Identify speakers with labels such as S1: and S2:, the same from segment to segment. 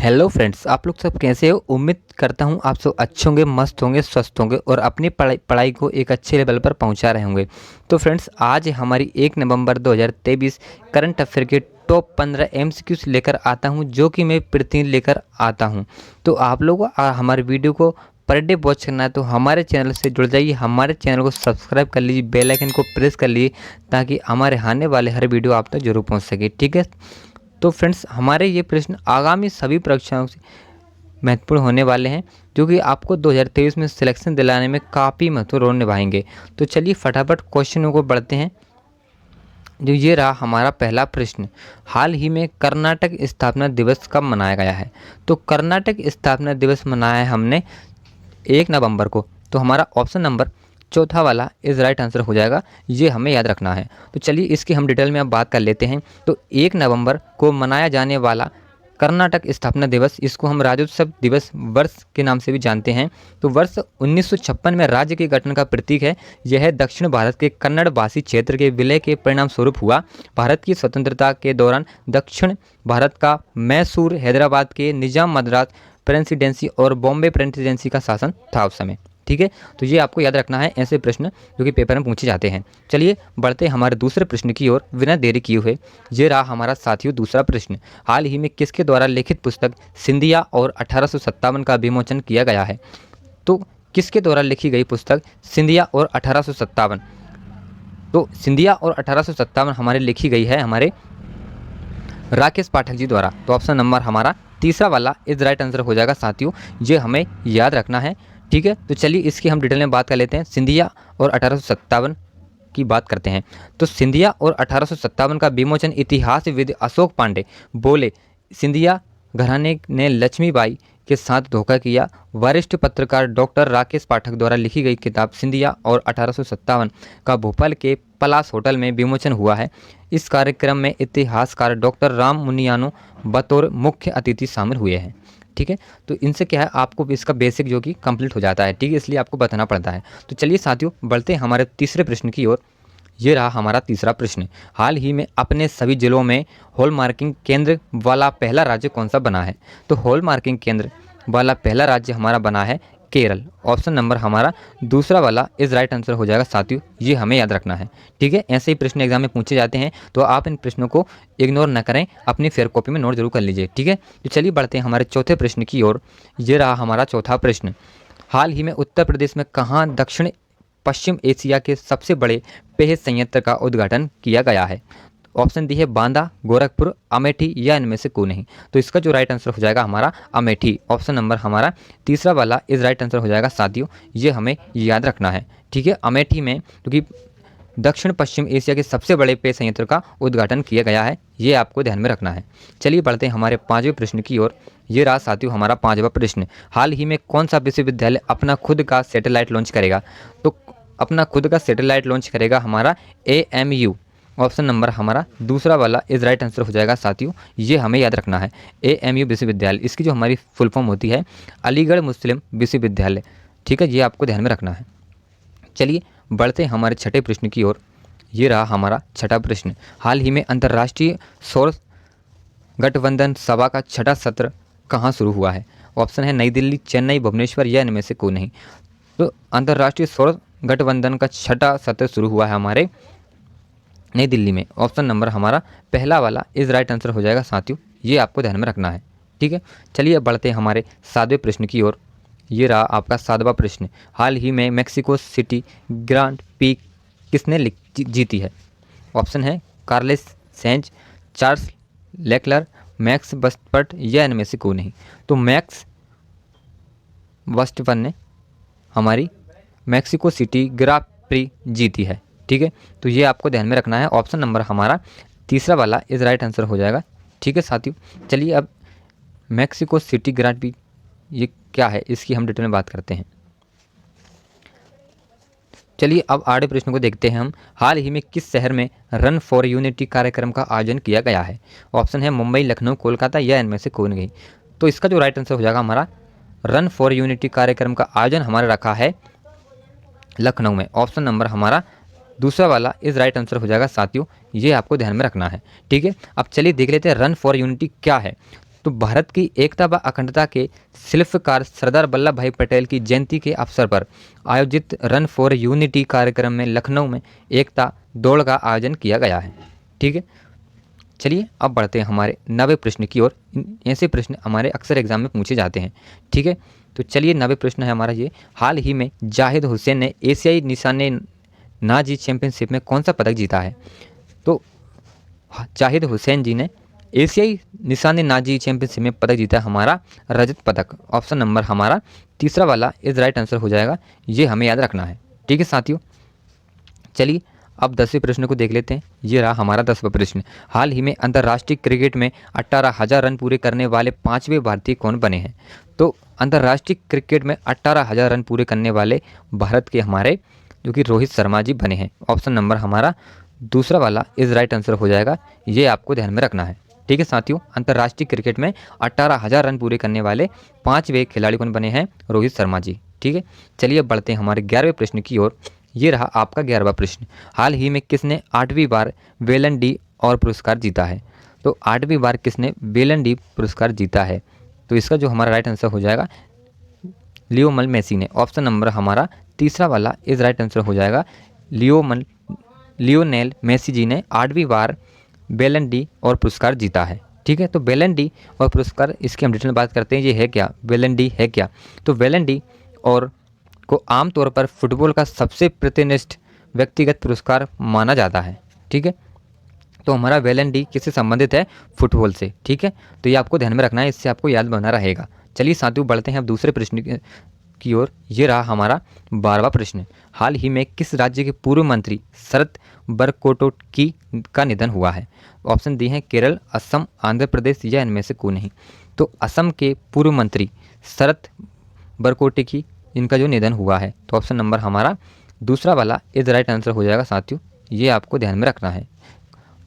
S1: Hello friends, आप लोग सब कैसे हो। उम्मीद करता हूँ आप सब अच्छे होंगे, मस्त होंगे, स्वस्थ होंगे और अपनी पढ़ाई को एक अच्छे लेवल पर पहुँचा रहे होंगे। तो फ्रेंड्स, आज हमारी 1 नवंबर 2023 करंट अफेयर के टॉप 15 एमसीक्यूज लेकर आता हूँ, जो कि मैं प्रतिदिन लेकर आता हूँ। तो आप लोग हमारे वीडियो को पर डे वॉच करना है तो हमारे चैनल से जुड़ जाइए, हमारे चैनल को सब्सक्राइब कर लीजिए, बेल आइकन को प्रेस कर लीजिए ताकि हमारे आने वाले हर वीडियो आप तक जरूर पहुँच सके। ठीक है। तो फ्रेंड्स, हमारे ये प्रश्न आगामी सभी परीक्षाओं से महत्वपूर्ण होने वाले हैं, जो कि आपको 2023 में सिलेक्शन दिलाने में काफ़ी महत्वपूर्ण रोल निभाएंगे। तो चलिए फटाफट क्वेश्चनों को बढ़ते हैं। जो ये रहा हमारा पहला प्रश्न, हाल ही में कर्नाटक स्थापना दिवस कब मनाया गया है। तो कर्नाटक स्थापना दिवस मनाया है हमने 1 नवंबर को। तो हमारा ऑप्शन नंबर चौथा वाला इज राइट आंसर हो जाएगा, ये हमें याद रखना है। तो चलिए इसकी हम डिटेल में अब बात कर लेते हैं। तो 1 नवंबर को मनाया जाने वाला कर्नाटक स्थापना दिवस, इसको हम राज्योत्सव दिवस वर्ष के नाम से भी जानते हैं। तो वर्ष 1956 में राज्य के गठन का प्रतीक है। यह दक्षिण भारत के कन्नड़ भाषी क्षेत्र के विलय के परिणाम स्वरूप हुआ। भारत की स्वतंत्रता के दौरान दक्षिण भारत का मैसूर, हैदराबाद के निजाम मद्रास प्रेसिडेंसी और बॉम्बे प्रेसिडेंसी का शासन था उस समय। ठीक है। तो ये आपको याद रखना है, ऐसे प्रश्न जो कि पेपर में पूछे जाते हैं। चलिए बढ़ते हमारे दूसरे प्रश्न की ओर बिना देरी किए हुए। ये रहा हमारा साथियों दूसरा प्रश्न, हाल ही में किसके द्वारा लिखित पुस्तक सिंधिया और 1857 का विमोचन किया गया है। तो किसके द्वारा लिखी गई पुस्तक सिंधिया और 1857। तो सिंधिया और 1857 हमारे लिखी गई है हमारे राकेश पाठक जी द्वारा। तो ऑप्शन नंबर हमारा तीसरा वाला इज राइट आंसर हो जाएगा साथियों, ये हमें याद रखना है। ठीक है। तो चलिए इसकी हम डिटेल में बात कर लेते हैं। सिंधिया और 1857 की बात करते हैं। तो सिंधिया और 1857 का विमोचन इतिहासविद अशोक पांडे बोले, सिंधिया घराने ने लक्ष्मीबाई के साथ धोखा किया। वरिष्ठ पत्रकार डॉक्टर राकेश पाठक द्वारा लिखी गई किताब सिंधिया और 1857 का भोपाल के पलास होटल में विमोचन हुआ है। इस कार्यक्रम में इतिहासकार डॉक्टर राम मुनियानो बतौर मुख्य अतिथि शामिल हुए हैं। ठीक है। तो इनसे क्या है, आपको इसका बेसिक जो कि कंप्लीट हो जाता है। ठीक है, इसलिए आपको बताना पड़ता है। तो चलिए साथियों बढ़ते हैं हमारे तीसरे प्रश्न की ओर। ये रहा हमारा तीसरा प्रश्न, हाल ही में अपने सभी जिलों में हॉलमार्किंग केंद्र वाला पहला राज्य कौन सा बना है। तो हॉलमार्किंग केंद्र वाला पहला राज्य हमारा बना है केरल। ऑप्शन नंबर हमारा दूसरा वाला इज राइट आंसर हो जाएगा साथियों, ये हमें याद रखना है। ठीक है, ऐसे ही प्रश्न एग्जाम में पूछे जाते हैं, तो आप इन प्रश्नों को इग्नोर न करें, अपनी फेयर कॉपी में नोट जरूर कर लीजिए। ठीक है। तो चलिए बढ़ते हैं हमारे चौथे प्रश्न की ओर। ये रहा हमारा चौथा प्रश्न, हाल ही में उत्तर प्रदेश में कहाँ दक्षिण पश्चिम एशिया के सबसे बड़े पेय संयंत्र का उद्घाटन किया गया है। ऑप्शन दी है बांदा, गोरखपुर, अमेठी या इनमें से कोई नहीं। तो इसका जो राइट आंसर हो जाएगा हमारा अमेठी। ऑप्शन नंबर हमारा तीसरा वाला इज राइट आंसर हो जाएगा साथियों, ये हमें याद रखना है। ठीक है, अमेठी में क्योंकि दक्षिण पश्चिम एशिया के सबसे बड़े पेय संयंत्र का उद्घाटन किया गया है, ये आपको ध्यान में रखना है। चलिए बढ़ते हैं हमारे पांचवें प्रश्न की ओर। ये रहा साथियों हमारा पांचवा प्रश्न, हाल ही में कौन सा विश्वविद्यालय अपना खुद का सैटेलाइट लॉन्च करेगा। तो अपना खुद का सैटेलाइट लॉन्च करेगा हमारा AMU। ऑप्शन नंबर हमारा दूसरा वाला इज राइट आंसर हो जाएगा साथियों, ये हमें याद रखना है। AMU विश्वविद्यालय, इसकी जो हमारी फुल फॉर्म होती है अलीगढ़ मुस्लिम विश्वविद्यालय। ठीक है, ये आपको ध्यान में रखना है। चलिए बढ़ते हैं हमारे छठे प्रश्न की ओर। ये रहा हमारा छठा प्रश्न, हाल ही में अंतर्राष्ट्रीय सौर गठबंधन सभा का छठा सत्र कहाँ शुरू हुआ है। ऑप्शन है नई दिल्ली, चेन्नई, भुवनेश्वर या इनमें से कोई नहीं। तो अंतर्राष्ट्रीय सौर गठबंधन का छठा सत्र शुरू हुआ है हमारे नई दिल्ली में। ऑप्शन नंबर हमारा पहला वाला इज राइट आंसर हो जाएगा साथियों, ये आपको ध्यान में रखना है। ठीक है। चलिए अब बढ़ते हैं हमारे सातवें प्रश्न की ओर। ये रहा आपका सातवां प्रश्न, हाल ही में मेक्सिको सिटी ग्रांड पी किसने जीती है। ऑप्शन है Carlos Sainz, Charles Leclerc, max Verstappen या इनमें से कोई नहीं। तो मैक्स वर्स्टपन ने हमारी मेक्सिको सिटी ग्रांड प्री जीती है। ठीक है, तो ये आपको ध्यान में रखना है। ऑप्शन नंबर हमारा तीसरा वाला इज राइट आंसर हो जाएगा। ठीक है साथियों, चलिए अब मेक्सिको सिटी ग्रांड प्री ये क्या है, इसकी हम डिटेल में बात करते हैं। चलिए अब आठवें प्रश्न को देखते हैं हम, हाल ही में किस शहर में रन फॉर यूनिटी कार्यक्रम का आयोजन किया गया है। ऑप्शन है मुंबई, लखनऊ, कोलकाता या इनमें से कोई नहीं। तो इसका जो राइट आंसर हो जाएगा हमारा रन फॉर यूनिटी कार्यक्रम का आयोजन हमारा रखा है लखनऊ में। ऑप्शन नंबर हमारा दूसरा वाला इज राइट आंसर हो जाएगा साथियों, ये आपको ध्यान में रखना है। ठीक है, अब चलिए देख लेते हैं रन फॉर यूनिटी क्या है। तो भारत की एकता व अखंडता के शिल्पकार सरदार वल्लभ भाई पटेल की जयंती के अवसर पर आयोजित रन फॉर यूनिटी कार्यक्रम में लखनऊ में एकता दौड़ का आयोजन किया गया है। ठीक है, चलिए अब बढ़ते हैं हमारे 90वें प्रश्न की ओर। ऐसे प्रश्न हमारे अक्सर एग्जाम में पूछे जाते हैं। ठीक है, तो चलिए 90 प्रश्न है हमारा ये। हाल ही में जाहिद हुसैन ने एशियाई निशानेबाजी चैंपियनशिप में कौन सा पदक जीता है? तो जाहिद हुसैन जी ने एशियाई निशानेबाजी चैंपियनशिप में पदक जीता है हमारा रजत पदक। ऑप्शन नंबर हमारा तीसरा वाला इज राइट आंसर हो जाएगा, ये हमें याद रखना है। ठीक है साथियों, चलिए अब 10वें प्रश्न को देख लेते हैं। ये रहा हमारा 10वां प्रश्न। हाल ही में अंतर्राष्ट्रीय क्रिकेट में 18,000 रन पूरे करने वाले 5वें भारतीय कौन बने हैं? तो अंतर्राष्ट्रीय क्रिकेट में 18,000 रन पूरे करने वाले भारत के हमारे जो कि रोहित शर्मा जी बने हैं। ऑप्शन नंबर हमारा दूसरा वाला इज राइट आंसर हो जाएगा, ये आपको ध्यान में रखना है। ठीक है साथियों, अंतर्राष्ट्रीय क्रिकेट में 18,000 रन पूरे करने वाले 5वें खिलाड़ी कौन बने हैं? रोहित शर्मा जी। ठीक है, चलिए अब बढ़ते हैं हमारे 11वें प्रश्न की ओर। ये रहा आपका 11वां प्रश्न। हाल ही में किसने 8वीं बार बेलन डी और पुरस्कार जीता है? तो 8वीं बार किसने बेलन डी पुरस्कार जीता है? तो इसका जो हमारा राइट आंसर हो जाएगा लियोनेल मेसी ने। ऑप्शन नंबर हमारा तीसरा वाला इज राइट आंसर हो जाएगा, लियोनेल मेसी जी ने 8वीं बार बेलन डी और पुरस्कार जीता है। ठीक है, तो बेलन डी और पुरस्कार इसकी हम डिटेल में बात करते हैं। ये है क्या? बेलन डी है क्या? तो बेलन डी और को आमतौर पर फुटबॉल का सबसे प्रतिष्ठित व्यक्तिगत पुरस्कार माना जाता है। ठीक है, तो हमारा बेलन डी किससे संबंधित है? फुटबॉल से। ठीक है, तो ये आपको ध्यान में रखना है, इससे आपको याद बना रहेगा। चलिए साथियों बढ़ते हैं अब दूसरे प्रश्न की ओर। ये रहा हमारा 12वां प्रश्न। हाल ही में किस राज्य के पूर्व मंत्री शरद बरकोटकी का निधन हुआ है? ऑप्शन दी हैं केरल, असम, आंध्र प्रदेश या इनमें से कोई नहीं। तो असम के पूर्व मंत्री शरद बरकोटकी इनका जो निधन हुआ है, तो ऑप्शन नंबर हमारा दूसरा वाला इज राइट आंसर हो जाएगा साथियों, ये आपको ध्यान में रखना है।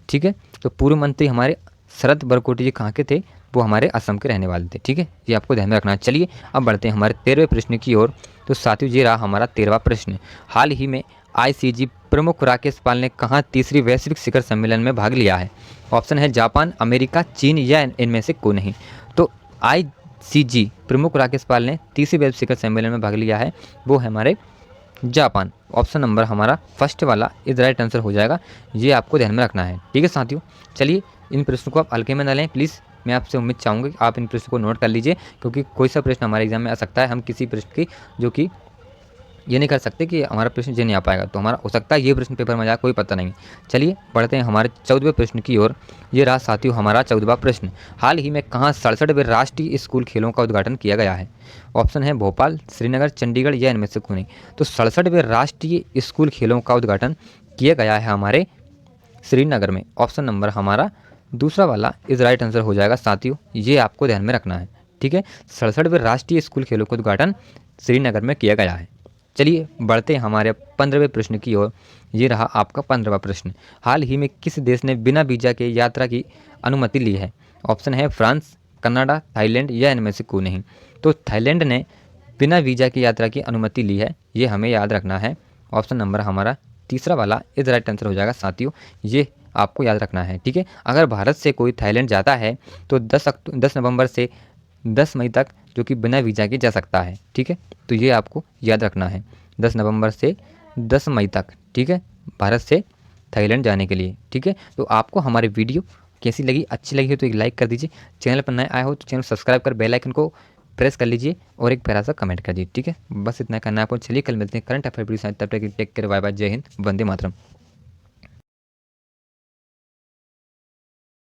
S1: ठीक है, तो पूर्व मंत्री हमारे शरद बरकोटकी कहाँ के थे? वो हमारे असम के रहने वाले थे। ठीक है, ये आपको ध्यान में रखना है। चलिए अब बढ़ते हैं हमारे 13वें प्रश्न की ओर। तो साथियों ये रहा हमारा 13वां प्रश्न। हाल ही में ICG प्रमुख राकेश पाल ने कहाँ तीसरी वैश्विक शिखर सम्मेलन में भाग लिया है? ऑप्शन है जापान, अमेरिका, चीन या इनमें से कोई नहीं। तो ICG प्रमुख राकेश पाल ने तीसरी वैश्विक शिखर सम्मेलन में भाग लिया है, वो है हमारे जापान। ऑप्शन नंबर हमारा फर्स्ट वाला इज राइट आंसर हो जाएगा, ये आपको ध्यान में रखना है। ठीक है साथियों, चलिए इन प्रश्नों को आप हल्के में न लें प्लीज़। मैं आपसे उम्मीद चाहूँगा कि आप इन प्रश्नों को नोट कर लीजिए, क्योंकि कोई सा प्रश्न हमारे एग्जाम में आ सकता है। हम किसी प्रश्न की जो कि ये नहीं कर सकते कि हमारा प्रश्न ये नहीं आ पाएगा, तो हमारा हो सकता है ये प्रश्न पेपर में जाए, कोई पता नहीं। चलिए बढ़ते हैं हमारे 14वें प्रश्न की ओर। ये रहा साथियों हमारा 14वां प्रश्न। हाल ही में कहाँ 67वें राष्ट्रीय स्कूल खेलों का उद्घाटन किया गया है? ऑप्शन है भोपाल, श्रीनगर, चंडीगढ़ या इनमें से कोई नहीं। तो 67वें राष्ट्रीय स्कूल खेलों का उद्घाटन किया गया है हमारे श्रीनगर में। ऑप्शन नंबर हमारा दूसरा वाला इज राइट आंसर हो जाएगा साथियों, ये आपको ध्यान में रखना है। ठीक है, 67वें राष्ट्रीय स्कूल खेलों का उद्घाटन श्रीनगर में किया गया है। चलिए बढ़ते हैं हमारे 15वें प्रश्न की ओर। ये रहा आपका 15वां प्रश्न। हाल ही में किस देश ने बिना वीज़ा के यात्रा की अनुमति ली है? ऑप्शन है फ्रांस, कनाडा, थाईलैंड या इनमें से कोई नहीं। तो थाईलैंड ने बिना वीज़ा की यात्रा की अनुमति ली है, ये हमें याद रखना है। ऑप्शन नंबर हमारा तीसरा वाला इज राइट आंसर हो जाएगा साथियों, ये आपको याद रखना है। ठीक है, अगर भारत से कोई थाईलैंड जाता है तो 10 नवंबर से 10 मई तक जो कि बिना वीज़ा के जा सकता है। ठीक है, तो ये आपको याद रखना है, 10 नवंबर से 10 मई तक। ठीक है, भारत से थाईलैंड जाने के लिए। ठीक है, तो आपको हमारी वीडियो कैसी लगी? अच्छी लगी हो तो एक लाइक कर दीजिए। चैनल पर नए आए हो तो चैनल सब्सक्राइब कर बेल आइकन को प्रेस कर लीजिए और एक प्यारा सा कमेंट कर दीजिए। ठीक है, बस इतना करना है आपको। चलिए कल मिलते हैं करंट अफेयर वीडियो के साथ। तब तक टेक केयर, बाय बाय, जय हिंद, वंदे मातरम।